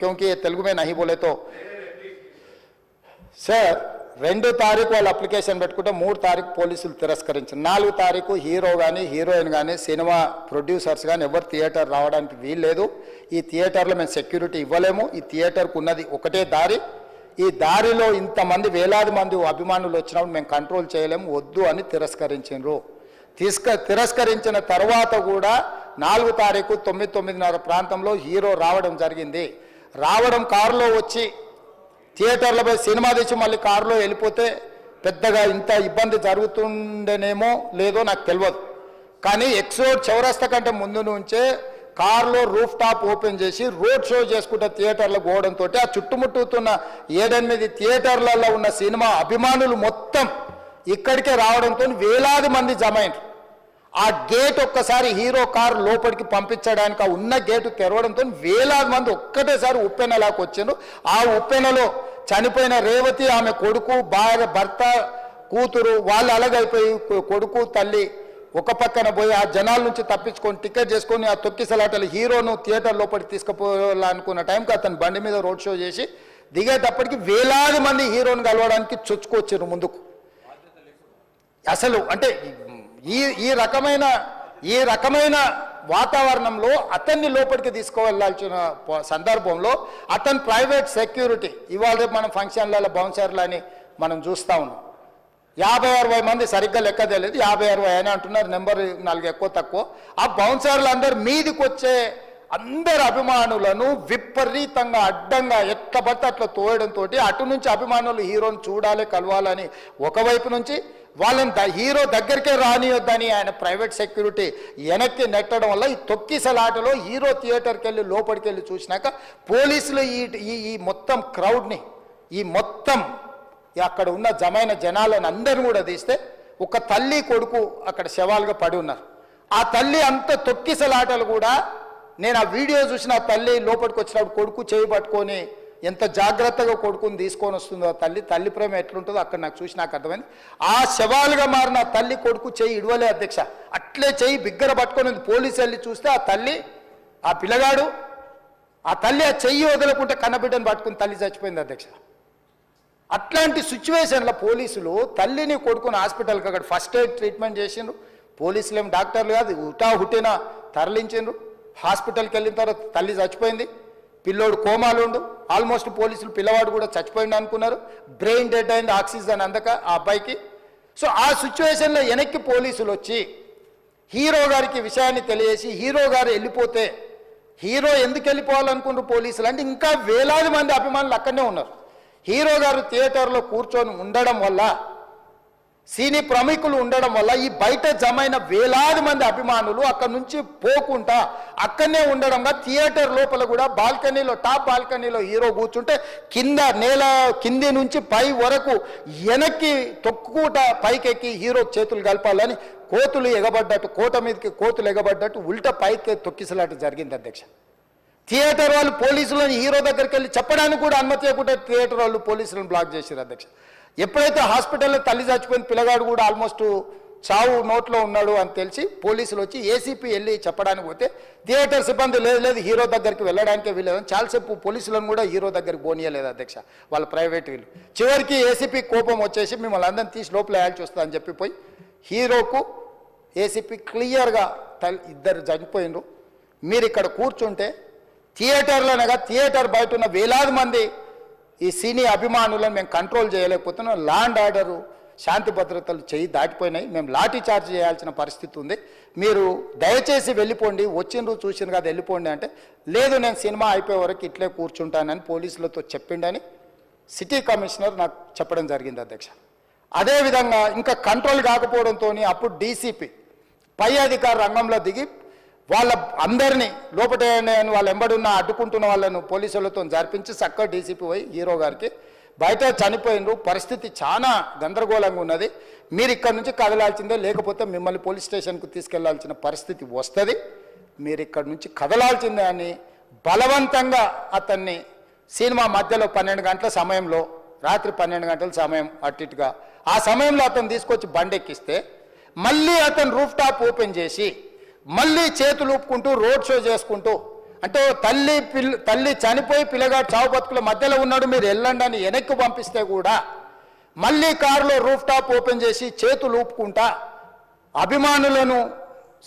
क्योंकि ये तेलुगु में नहीं बोले तो సార్ 2 తారీఖు వాళ్ళు అప్లికేషన్ పెట్టుకుంటే 3 తారీఖు పోలీసులు తిరస్కరించారు. 4 తారీఖు హీరో కానీ హీరోయిన్ కానీ సినిమా ప్రొడ్యూసర్స్ కానీ ఎవరు థియేటర్ రావడానికి వీల్లేదు. ఈ థియేటర్లో మేము సెక్యూరిటీ ఇవ్వలేము. ఈ థియేటర్కు ఉన్నది ఒకటే దారి. ఈ దారిలో ఇంతమంది వేలాది మంది అభిమానులు వచ్చినప్పుడు మేము కంట్రోల్ చేయలేము, వద్దు అని తిరస్కరించారు. తిరస్కరించిన తర్వాత కూడా 4 తారీఖు 9:30 ప్రాంతంలో హీరో రావడం జరిగింది. రావడం కారులో వచ్చి థియేటర్లో పోయి సినిమా తీసి మళ్ళీ కారులో వెళ్ళిపోతే పెద్దగా ఇంత ఇబ్బంది జరుగుతుండేనేమో లేదో నాకు తెలియదు. కానీ ఎక్సోడ్ చౌరస్తా కంటే ముందు నుంచే కారులో రూఫ్ టాప్ ఓపెన్ చేసి రోడ్ షో చేసుకుంటే థియేటర్లో పోవడంతో ఆ చుట్టుముట్టుతున్న 7-8 థియేటర్లలో ఉన్న సినిమా అభిమానులు మొత్తం ఇక్కడికే రావడంతో వేలాది మంది జమ అయినారు. ఆ గేట్ ఒక్కసారి హీరో కారు లోపలికి పంపించడానికి ఆ ఉన్న గేటు తెరవడంతో వేలాది మంది ఒక్కటేసారి ఉప్పెనలాకి వచ్చారు. ఆ ఉప్పెనలో చనిపోయిన రేవతి, ఆమె కొడుకు, భార్య, భర్త, కూతురు వాళ్ళు అలాగైపోయి కొడుకు తల్లి ఒక పక్కన పోయి ఆ జనాల నుంచి తప్పించుకొని టికెట్ చేసుకొని ఆ తొక్కిసలాటలు హీరోను థియేటర్ లోపలికి తీసుకుపోవాలనుకున్న టైంకి అతను బండి మీద రోడ్ షో చేసి దిగేటప్పటికి వేలాది మంది హీరోను కలవడానికి చొచ్చుకొచ్చారు ముందుకు. అసలు అంటే ఈ రకమైన వాతావరణంలో అతన్ని లోపలికి తీసుకువెళ్ళాల్సిన సందర్భంలో అతను ప్రైవేట్ సెక్యూరిటీ ఇవాళ రేపు మనం ఫంక్షన్లలో బౌన్సర్లు అని మనం చూస్తూ ఉన్నాం. 50-60 మంది సరిగ్గా లెక్క తెలియదు, 50-60 అని అంటున్నారు, నెంబర్ 4 ఎక్కువ తక్కువ. ఆ బౌన్సర్లు అందరు మీదికి వచ్చే అందరు అభిమానులను విపరీతంగా అడ్డంగా ఎట్లా పడితే అట్లా తోయడంతో అటు నుంచి అభిమానులు హీరోని చూడాలి, కలవాలని ఒకవైపు నుంచి వాళ్ళని హీరో దగ్గరికే రానియొద్దని ఆయన ప్రైవేట్ సెక్యూరిటీ వెనక్కి నెట్టడం వల్ల ఈ తొక్కిసలాటలో హీరో థియేటర్కి వెళ్ళి లోపలికి వెళ్ళి చూసినాక పోలీసులు ఈ మొత్తం క్రౌడ్ని ఈ మొత్తం అక్కడ ఉన్న జమైన జనాలను అందరిని కూడా తీస్తే ఒక తల్లి కొడుకు అక్కడ శవాలుగా పడి ఉన్నారు. ఆ తల్లి అంత తొక్కిసలాటలు కూడా నేను ఆ వీడియో చూసిన ఆ తల్లి లోపలికి వచ్చినప్పుడు కొడుకు చేయి పట్టుకొని ఎంత జాగ్రత్తగా కొడుకుని తీసుకొని వస్తుందో ఆ తల్లి ప్రేమ ఎట్లుంటుందో అక్కడ నాకు చూసి నాకు అర్థమైంది. ఆ శవాలుగా మారిన తల్లి కొడుకు చెయ్యి ఇడవలే అధ్యక్ష, అట్లే చెయ్యి బిగ్గర పట్టుకొని పోలీసు వెళ్ళి చూస్తే ఆ తల్లి ఆ పిల్లగాడు ఆ తల్లి ఆ చెయ్యి వదలకుంటే కన్నబిడ్డను పట్టుకుని తల్లి చచ్చిపోయింది అధ్యక్ష. అట్లాంటి సిచ్యువేషన్లో పోలీసులు తల్లిని కొడుకుని హాస్పిటల్కి అక్కడ ఫస్ట్ ఎయిడ్ ట్రీట్మెంట్ చేసిండ్రు. పోలీసులు ఏం డాక్టర్లు కాదు, హుటాహుటిన తరలించిండ్రు. హాస్పిటల్కి వెళ్ళిన తర్వాత తల్లి చచ్చిపోయింది, పిల్లోడు కోమాలు ఉండు. ఆల్మోస్ట్ పోలీసులు పిల్లవాడు కూడా చచ్చిపోయింది అనుకున్నారు. బ్రెయిన్ డెడ్ అయింది, ఆక్సిజన్ అందక ఆ అబ్బాయికి. సో ఆ సిచ్యువేషన్లో వెనక్కి పోలీసులు వచ్చి హీరో గారికి విషయాన్ని తెలియజేసి హీరో గారు వెళ్ళిపోతే హీరో ఎందుకు వెళ్ళిపోవాలనుకున్నారు పోలీసులు అంటే ఇంకా వేలాది మంది అభిమానులు అక్కడనే ఉన్నారు. హీరో గారు థియేటర్లో కూర్చొని ఉండడం వల్ల సినీ ప్రముఖులు ఉండడం వల్ల ఈ బయట జమైన వేలాది మంది అభిమానులు అక్కడి నుంచి పోకుండా అక్కడనే ఉండడంగా థియేటర్ లోపల కూడా బాల్కనీలో టాప్ బాల్కనీలో హీరో కూర్చుంటే నేల కింది నుంచి పై వరకు వెనక్కి తొక్కుట పైకెక్కి హీరో చేతులు కలపాలని కోతులు ఎగబడ్డట్టు కోట మీదకి కోతులు ఎగబడ్డట్టు ఉల్టా పైకి తొక్కిసలాట జరిగింది అధ్యక్ష. థియేటర్ వాళ్ళు పోలీసులను హీరో దగ్గరికి వెళ్ళి చెప్పడానికి కూడా అనుమతి ఇవ్వకుండా థియేటర్ వాళ్ళు పోలీసులను బ్లాక్ చేశారు అధ్యక్ష. ఎప్పుడైతే హాస్పిటల్లో తల్లి చచ్చిపోయిన పిల్లగాడు కూడా ఆల్మోస్ట్ చావు నోట్లో ఉన్నాడు అని తెలిసి పోలీసులు వచ్చి ఏసీపీ వెళ్ళి చెప్పడానికి పోతే థియేటర్ సిబ్బంది లేదు హీరో దగ్గరికి వెళ్ళడానికే వీలేదని చాలాసేపు పోలీసులను కూడా హీరో దగ్గరికి పోనీయలేదు అధ్యక్ష వాళ్ళ ప్రైవేట్ వీళ్ళు. చివరికి ఏసీపీ కోపం వచ్చేసి మిమ్మల్ని అందరిని తీసి లోపల వేయాల్సి వస్తుందని అని చెప్పిపోయి హీరోకు ఏసీపీ క్లియర్గా ఇద్దరు చనిపోయినరు, మీరు ఇక్కడ కూర్చుంటే థియేటర్లోనగా థియేటర్ బయట ఉన్న వేలాది మంది ఈ సినీ అభిమానులను మేము కంట్రోల్ చేయలేకపోతున్నాం, లా అండ్ ఆర్డరు శాంతి భద్రతలు చేయి దాటిపోయినాయి, మేము లాఠీ చార్జ్ చేయాల్సిన పరిస్థితి ఉంది, మీరు దయచేసి వెళ్ళిపోండి, వచ్చిండ్రు చూసిండ్రు కదా వెళ్ళిపోండి అంటే లేదు నేను సినిమా అయిపోయే వరకు ఇట్లే కూర్చుంటానని పోలీసులతో చెప్పిండని సిటీ కమిషనర్ నాకు చెప్పడం జరిగింది అధ్యక్ష. అదేవిధంగా ఇంకా కంట్రోల్ కాకపోవడంతో అప్పుడు డీసీపీ పై అధికార రంగంలో దిగి వాళ్ళ అందరినీ లోపల వాళ్ళు ఎంబడున్న అడ్డుకుంటున్న వాళ్ళను పోలీసులతో జరిపించి చక్కగా డీసీపీ పోయి హీరో గారికి బయట చనిపోయినరు, పరిస్థితి చాలా గందరగోళంగా ఉన్నది, మీరు ఇక్కడ నుంచి కదలాల్సిందే లేకపోతే మిమ్మల్ని పోలీస్ స్టేషన్కు తీసుకెళ్లాల్సిన పరిస్థితి వస్తుంది, మీరు ఇక్కడ నుంచి కదలాల్సిందే అని బలవంతంగా అతన్ని సినిమా మధ్యలో 12 గంటల సమయంలో రాత్రి 12 గంటల సమయం అట్టిట్టుగా ఆ సమయంలో అతను తీసుకొచ్చి బండెక్కిస్తే మళ్ళీ అతను రూఫ్ టాప్ ఓపెన్ చేసి మళ్ళీ చేతులు ఊపుకుంటూ రోడ్ షో చేసుకుంటూ అంటే తల్లి చనిపోయి పిల్లగాడు చావు బతుకుల మధ్యలో ఉన్నాడు, మీరు వెళ్ళండి అని వెనక్కి పంపిస్తే కూడా మళ్ళీ కారులో రూఫ్ టాప్ ఓపెన్ చేసి చేతులు ఊపుకుంటా అభిమానులను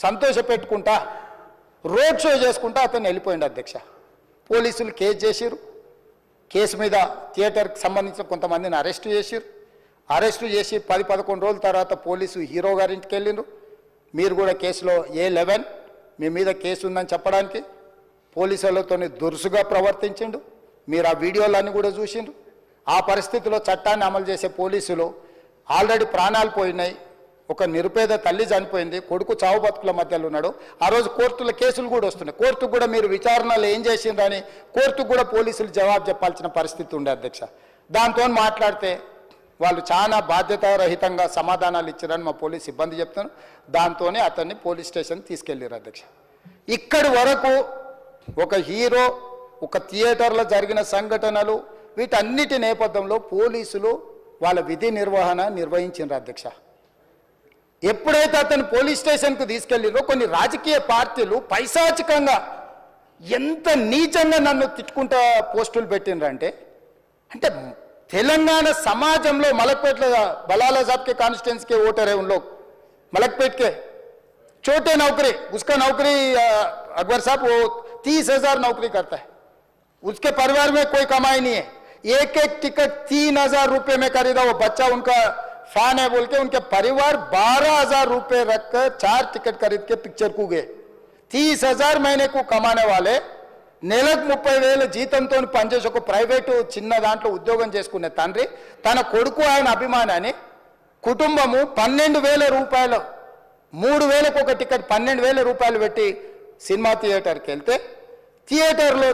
సంతోషపెట్టుకుంటా రోడ్ షో చేసుకుంటా అతను వెళ్ళిపోయింది అధ్యక్ష. పోలీసులు కేసు చేసిరు. కేసు మీద థియేటర్కి సంబంధించిన కొంతమందిని అరెస్టు చేసిరు. అరెస్టు చేసి 10-11 రోజుల తర్వాత పోలీసు హీరో గారింటికి వెళ్ళిండ్రు. మీరు కూడా కేసులో A11 మీ మీద కేసు ఉందని చెప్పడానికి పోలీసులతో దురుసుగా ప్రవర్తించిండు. మీరు ఆ వీడియోలన్నీ కూడా చూసిండ్రు. ఆ పరిస్థితిలో చట్టాన్ని అమలు చేసే పోలీసులు ఆల్రెడీ ప్రాణాలు పోయినాయి, ఒక నిరుపేద తల్లి చనిపోయింది, కొడుకు చావు బతుకుల మధ్యలో ఉన్నాడు. ఆ రోజు కోర్టుల కేసులు కూడా వస్తున్నాయి. కోర్టుకు కూడా మీరు విచారణలు ఏం చేసిండ్రని కోర్టుకు కూడా పోలీసులు జవాబు చెప్పాల్సిన పరిస్థితి ఉండే అధ్యక్ష. దాంతో మాట్లాడితే వాళ్ళు చాలా బాధ్యతారహితంగా సమాధానాలు ఇచ్చారని మా పోలీస్ సిబ్బంది చెప్తాను. దాంతోనే అతన్ని పోలీస్ స్టేషన్ తీసుకెళ్ళారు అధ్యక్ష. ఇక్కడి వరకు ఒక హీరో, ఒక థియేటర్లో జరిగిన సంఘటనలు, వీటన్నిటి నేపథ్యంలో పోలీసులు వాళ్ళ విధి నిర్వహణ నిర్వహించారు అధ్యక్ష. ఎప్పుడైతే అతను పోలీస్ స్టేషన్కు తీసుకెళ్ళిరో కొన్ని రాజకీయ పార్టీలు పైశాచికంగా ఎంత నీచంగా నన్ను తిట్టుకుంటా పోస్టులు పెట్టినరంటే, అంటే तेलंगाना समाजम मलकपेट बलाला साहब के कॉन्स्टिट्यूंसी के वोटर है उन लोग मलकपेट के छोटे नौकरी उसका नौकरी अकबर साहब वो 30,000 नौकरी करता है उसके परिवार में कोई कमाई नहीं है एक एक टिकट 3,000 रुपए में खरीदा वो बच्चा उनका फैन है बोल के उनके परिवार 12,000 रुपए रखकर 4 टिकट खरीद के पिक्चर को गए 30,000 महीने को कमाने वाले నెలకు 30,000 జీతంతో పనిచేసి ఒక ప్రైవేట్ చిన్న దాంట్లో ఉద్యోగం చేసుకునే తండ్రి తన కొడుకు ఆయన అభిమానాన్ని కుటుంబము 12,000 రూపాయలు 3,000కు ఒక టికెట్ 12,000 రూపాయలు పెట్టి సినిమా థియేటర్కి వెళ్తే థియేటర్లో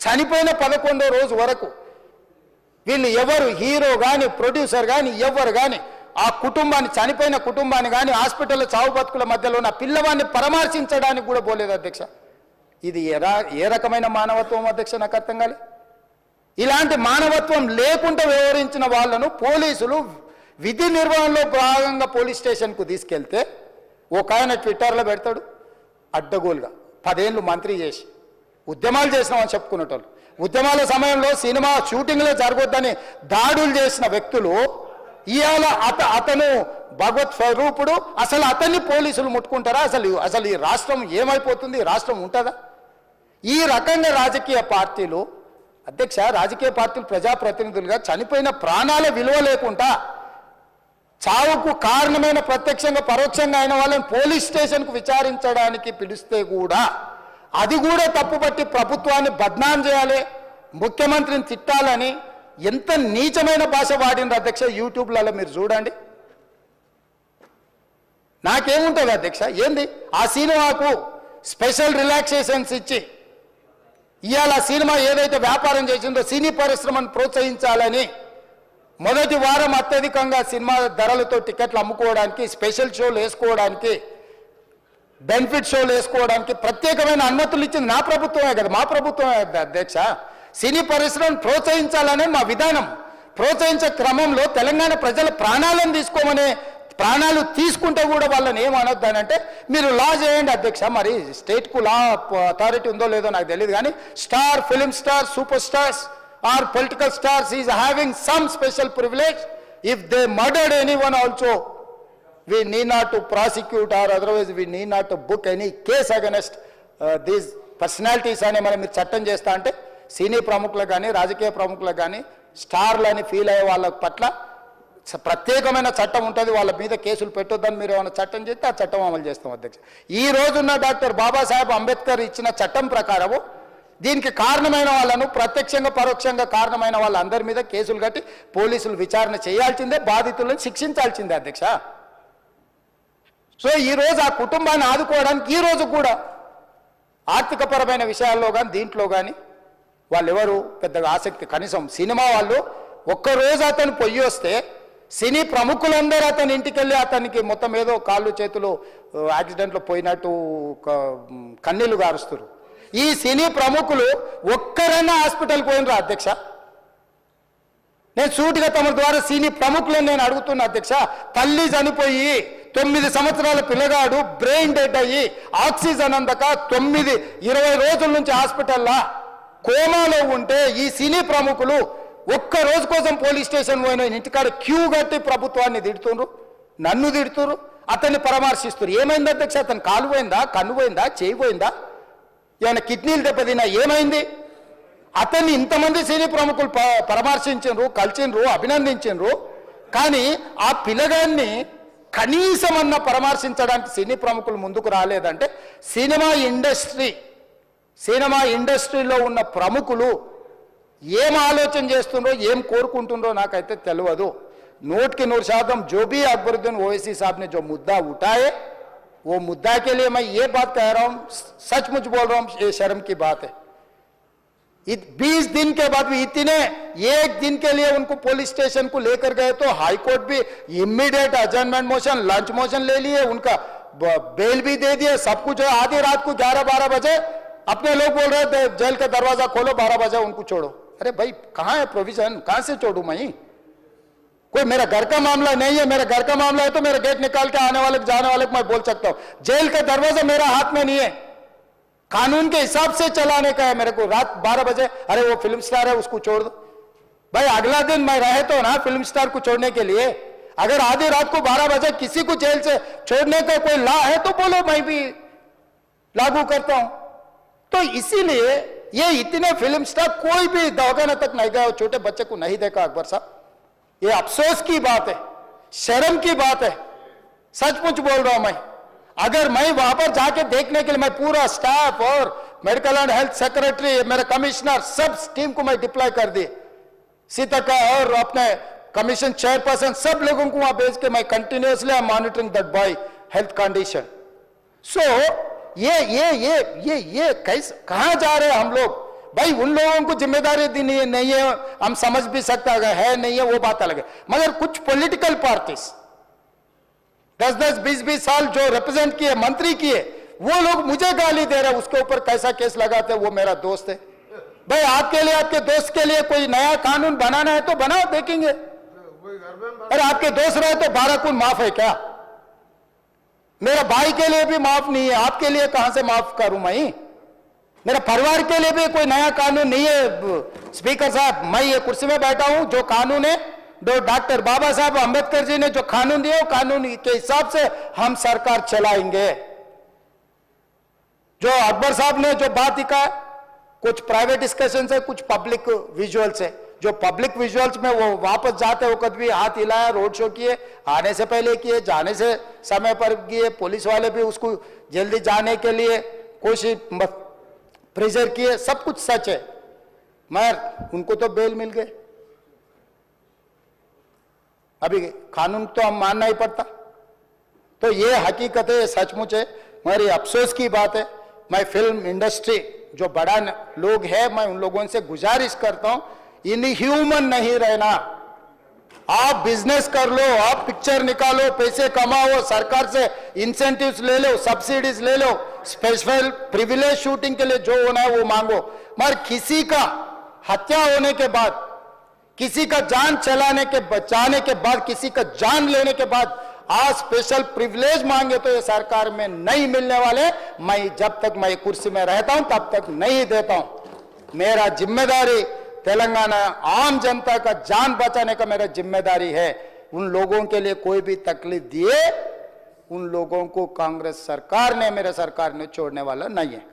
చనిపోయిన 11వ రోజు వరకు వీళ్ళు ఎవరు హీరో గాని ప్రొడ్యూసర్ గాని ఎవరు గాని ఆ కుటుంబాన్ని చనిపోయిన కుటుంబాన్ని గాని హాస్పిటల్లో చావు బతుకుల మధ్యలో ఉన్న పిల్లవాన్ని పరామర్శించడానికి కూడా పోలేదు అధ్యక్ష ఇది ఏ రకమైన మానవత్వం అధ్యక్ష నాకు అర్థం కాలే ఇలాంటి మానవత్వం లేకుండా వ్యవహరించిన వాళ్ళను పోలీసులు విధి నిర్వహణలో భాగంగా పోలీస్ స్టేషన్ కు తీసుకెళ్తే ఒక ఆయన ట్విట్టర్లో పెడతాడు అడ్డగోలుగా 10 ఏళ్ళు మంత్రి చేసి ఉద్యమాలు చేసినామని చెప్పుకునేటోళ్ళు ఉద్యమాల సమయంలో సినిమా షూటింగ్లో జరగొద్దని దాడులు చేసిన వ్యక్తులు ఇయాల అతను భగవత్ స్వరూపుడు అసలు అతన్ని పోలీసులు ముట్టుకుంటారా అసలు ఈ రాష్ట్రం ఏమైపోతుంది రాష్ట్రం ఉంటుందా ఈ రకంగా రాజకీయ పార్టీలు అధ్యక్ష రాజకీయ పార్టీలు ప్రజాప్రతినిధులుగా చనిపోయిన ప్రాణాల విలువ లేకుండా చావుకు కారణమైన ప్రత్యక్షంగా పరోక్షంగా అయిన వాళ్ళని పోలీస్ స్టేషన్కు విచారించడానికి పిలిస్తే కూడా అది కూడా తప్పుపట్టి ప్రభుత్వాన్ని బద్నాం చేయాలి ముఖ్యమంత్రిని తిట్టాలని ఎంత నీచమైన భాష వాడిన అధ్యక్ష యూట్యూబ్లలో మీరు చూడండి నాకేముంటుంది అధ్యక్ష ఏంది ఆ సినిమాకు స్పెషల్ రిలాక్సేషన్స్ ఇచ్చి ఇవాళ సినిమా ఏదైతే వ్యాపారం చేసిందో సినీ పరిశ్రమను ప్రోత్సహించాలని మొదటి వారం అత్యధికంగా సినిమా ధరలతో టికెట్లు అమ్ముకోవడానికి స్పెషల్ షోలు వేసుకోవడానికి బెనిఫిట్ షోలు వేసుకోవడానికి ప్రత్యేకమైన అనుమతులు ఇచ్చింది నా ప్రభుత్వమే కదా మా ప్రభుత్వమే అధ్యక్ష సినీ పరిశ్రమను ప్రోత్సహించాలనే మా విధానం ప్రోత్సహించే క్రమంలో తెలంగాణ ప్రజల ప్రాణాలను తీసుకోమనే ప్రాణాలు తీసుకుంటే కూడా వాళ్ళని ఏమనొద్దానంటే మీరు లా చేయండి అధ్యక్ష మరి స్టేట్కు లా అథారిటీ ఉందో లేదో నాకు తెలియదు కానీ star film star super stars or political stars is having some special privilege if they murdered anyone also we need not to prosecute or otherwise we need not to book any case against these personalities అనే మనం మీరు చట్టం చేస్తా అంటే సినీ ప్రముఖులకు కానీ రాజకీయ ప్రముఖులకు కానీ స్టార్లని ఫీల్ అయ్యే వాళ్ళ పట్ల ప్రత్యేకమైన చట్టం ఉంటుంది వాళ్ళ మీద కేసులు పెట్టొద్దని మీరు ఏమైనా చట్టం చేస్తే ఆ చట్టం అమలు చేస్తాం అధ్యక్ష ఈ రోజున్న డాక్టర్ బాబాసాహెబ్ అంబేద్కర్ ఇచ్చిన చట్టం ప్రకారము దీనికి కారణమైన వాళ్ళను ప్రత్యక్షంగా పరోక్షంగా కారణమైన వాళ్ళందరి మీద కేసులు కట్టి పోలీసులు విచారణ చేయాల్సిందే బాధితులను శిక్షించాల్సిందే అధ్యక్ష సో ఈ రోజు ఆ కుటుంబాన్ని ఆదుకోవడానికి ఈ రోజు కూడా ఆర్థికపరమైన విషయాల్లో కానీ దీంట్లో కానీ వాళ్ళు ఎవరు పెద్దగా ఆసక్తి కనీసం సినిమా వాళ్ళు ఒక్కరోజు అతను పొయ్యి వస్తే సినీ ప్రముఖులందరూ అతని ఇంటికి వెళ్ళి అతనికి మొత్తం ఏదో కాళ్ళు చేతులు యాక్సిడెంట్లో పోయినట్టు కన్నీళ్లు గారుస్తారు ఈ సినీ ప్రముఖులు ఒక్కరైనా హాస్పిటల్ పోయినరా అధ్యక్ష నేను సూటిగా తమ ద్వారా సినీ ప్రముఖులను నేను అడుగుతున్నా అధ్యక్ష తల్లి చనిపోయి 9 సంవత్సరాల పిల్లగాడు బ్రెయిన్ డెడ్ అయ్యి ఆక్సిజన్ అందక 20 రోజుల నుంచి హాస్పిటల్లో కోమాలో ఉంటే ఈ సినీ ప్రముఖులు ఒక్క రోజు కోసం పోలీస్ స్టేషన్ పోయిన ఇంటికాడ క్యూ కట్టి ప్రభుత్వాన్ని తిడుతున్నారు, నన్ను తిడుతున్నారు, అతన్ని పరామర్శిస్తున్నారు. ఏమైంది అధ్యక్ష? అతను కాలు పోయిందా, కన్ను పోయిందా, చేయి పోయిందా, ఏమైనా కిడ్నీలు దెబ్బతిన్నా, ఏమైంది? అతన్ని ఇంతమంది సినీ ప్రముఖులు పరామర్శించారు, కలిసిండ్రు, అభినందించారు. కానీ ఆ పిల్లగాన్ని కనీసమన్నా పరామర్శించడానికి సినీ ప్రముఖులు ముందుకు రాలేదంటే సినిమా ఇండస్ట్రీలో ఉన్న ప్రముఖులు ఏం ఆలోచన చేస్తుండ్రో, ఏం కోరుకుంటుండ్రో నాకైతే తెలియదు. 100% जो भी अकबरुद्दीन ओवैसी साहब ने जो मुद्दा उठाए, वो मुद्दा के लिए मैं ये बात कह रहा हूं, सचमुच बोल रहा हूं, ये शर्म की बात है. 20 दिन के बाद भी इतने एक दिन के लिए उनको पुलिस स्टेशन को लेकर गए तो हाई कोर्ट भी इमीडिएट अजर्नमेंट मोशन, लंच मोशन ले लिए, उनका बेल भी दे दिए, सब कुछ है. आधी रात को 11-12 बजे अपने लोग बोल रहे थे जेल का दरवाजा खोलो, 12 बजे उनको छोड़ो. अरे भाई कहां है प्रोविजन? कहां से छोड़ू मैं? कोई मेरा घर का मामला नहीं है. मेरा घर का मामला है तो मेरा गेट निकाल के आने वाले जाने वाले को मैं बोल सकता हूं. जेल का दरवाजा मेरा हाथ में नहीं है, कानून के हिसाब से चलाने का है मेरे को. रात 12 बजे अरे वो फिल्म स्टार है उसको छोड़ दो. भाई अगला दिन मैं रहे तो ना फिल्म स्टार को छोड़ने के लिए. अगर आधी रात को 12 बजे किसी को जेल से छोड़ने का कोई लॉ है तो बोलो, मैं भी लागू करता हूं. तो इसीलिए ये इतने फिल्म स्टार कोई भी दवाखाना तक नहीं गया, छोटे बच्चे को नहीं देखा अकबर साहब. ये अफसोस की बात है, शर्म की बात है. सचमुच बोल रहा हूं मैं. अगर मैं वहां पर जाके देखने के लिए मैं पूरा स्टाफ और मेडिकल एंड हेल्थ सेक्रेटरी, मेरा कमिश्नर, सब टीम को मैं डिप्लॉय कर दी. सीता और अपने कमीशन चेयरपर्सन सब लोगों को वहां भेज के मैं continuously I monitoring that boy health condition. So ये कैसे कहां जा रहे हैं हम लोग? भाई उन लोगों को जिम्मेदारी नहीं है, हम समझ भी सकते है नहीं है वो बात अलग है. मगर कुछ पॉलिटिकल पार्टीज 10-10, 20-20 साल जो रिप्रेजेंट किए, मंत्री किए, वो लोग मुझे गाली दे रहे हैं. उसके ऊपर कैसा केस लगाते हैं? वो मेरा दोस्त है. भाई आपके लिए, आपके दोस्त के लिए कोई नया कानून बनाना है तो बनाओ, देखेंगे. अरे आपके दोस्त रहे तो 12 खून माफ है क्या? मेरा भाई के लिए भी माफ नहीं है, आपके लिए कहां से माफ करूं मैं? मेरा परिवार के लिए भी कोई नया कानून नहीं है. स्पीकर साहब, मैं ये कुर्सी में बैठा हूं, जो कानून है डॉक्टर बाबा साहब अंबेडकर जी ने जो कानून दिए, कानून के हिसाब से हम सरकार चलाएंगे. जो अकबर साहब ने जो बात लिखा, कुछ प्राइवेट डिस्कशन है, कुछ पब्लिक विजुअल्स है. जो पब्लिक विजुअल्स में वो वापस जाते वक्त भी हाथ हिलाया, रोड शो किए, आने से पहले किए, जाने से समय पर किए, पुलिस वाले भी उसको जल्दी जाने के लिए कोशिश प्रेशर किए, सब कुछ सच है. मगर उनको तो बेल मिल गए. अभी कानून तो हम मानना ही पड़ता. तो ये हकीकत है, सचमुच है, मगर ये अफसोस की बात है. मैं फिल्म इंडस्ट्री जो बड़ा लोग है, मैं उन लोगों से गुजारिश करता हूं, इनह्यूमन नहीं रहना. आप बिजनेस कर लो, आप पिक्चर निकालो, पैसे कमाओ, सरकार से इंसेंटिव्स ले लो, सब्सिडीज ले लो, स्पेशल प्रिविलेज शूटिंग के लिए जो होना है वो मांगो. मगर किसी का हत्या होने के बाद, किसी का जान चलाने के बचाने के बाद, किसी का जान लेने के बाद आज स्पेशल प्रिविलेज मांगे तो ये सरकार में नहीं मिलने वाले. मैं जब तक मैं कुर्सी में रहता हूं तब तक नहीं देता हूं. मेरा जिम्मेदारी तेलंगाना आम जनता का जान बचाने का मेरा जिम्मेदारी है. उन लोगों के लिए कोई भी तकलीफ दिए, उन लोगों को कांग्रेस सरकार ने, मेरे सरकार ने छोड़ने वाला नहीं है.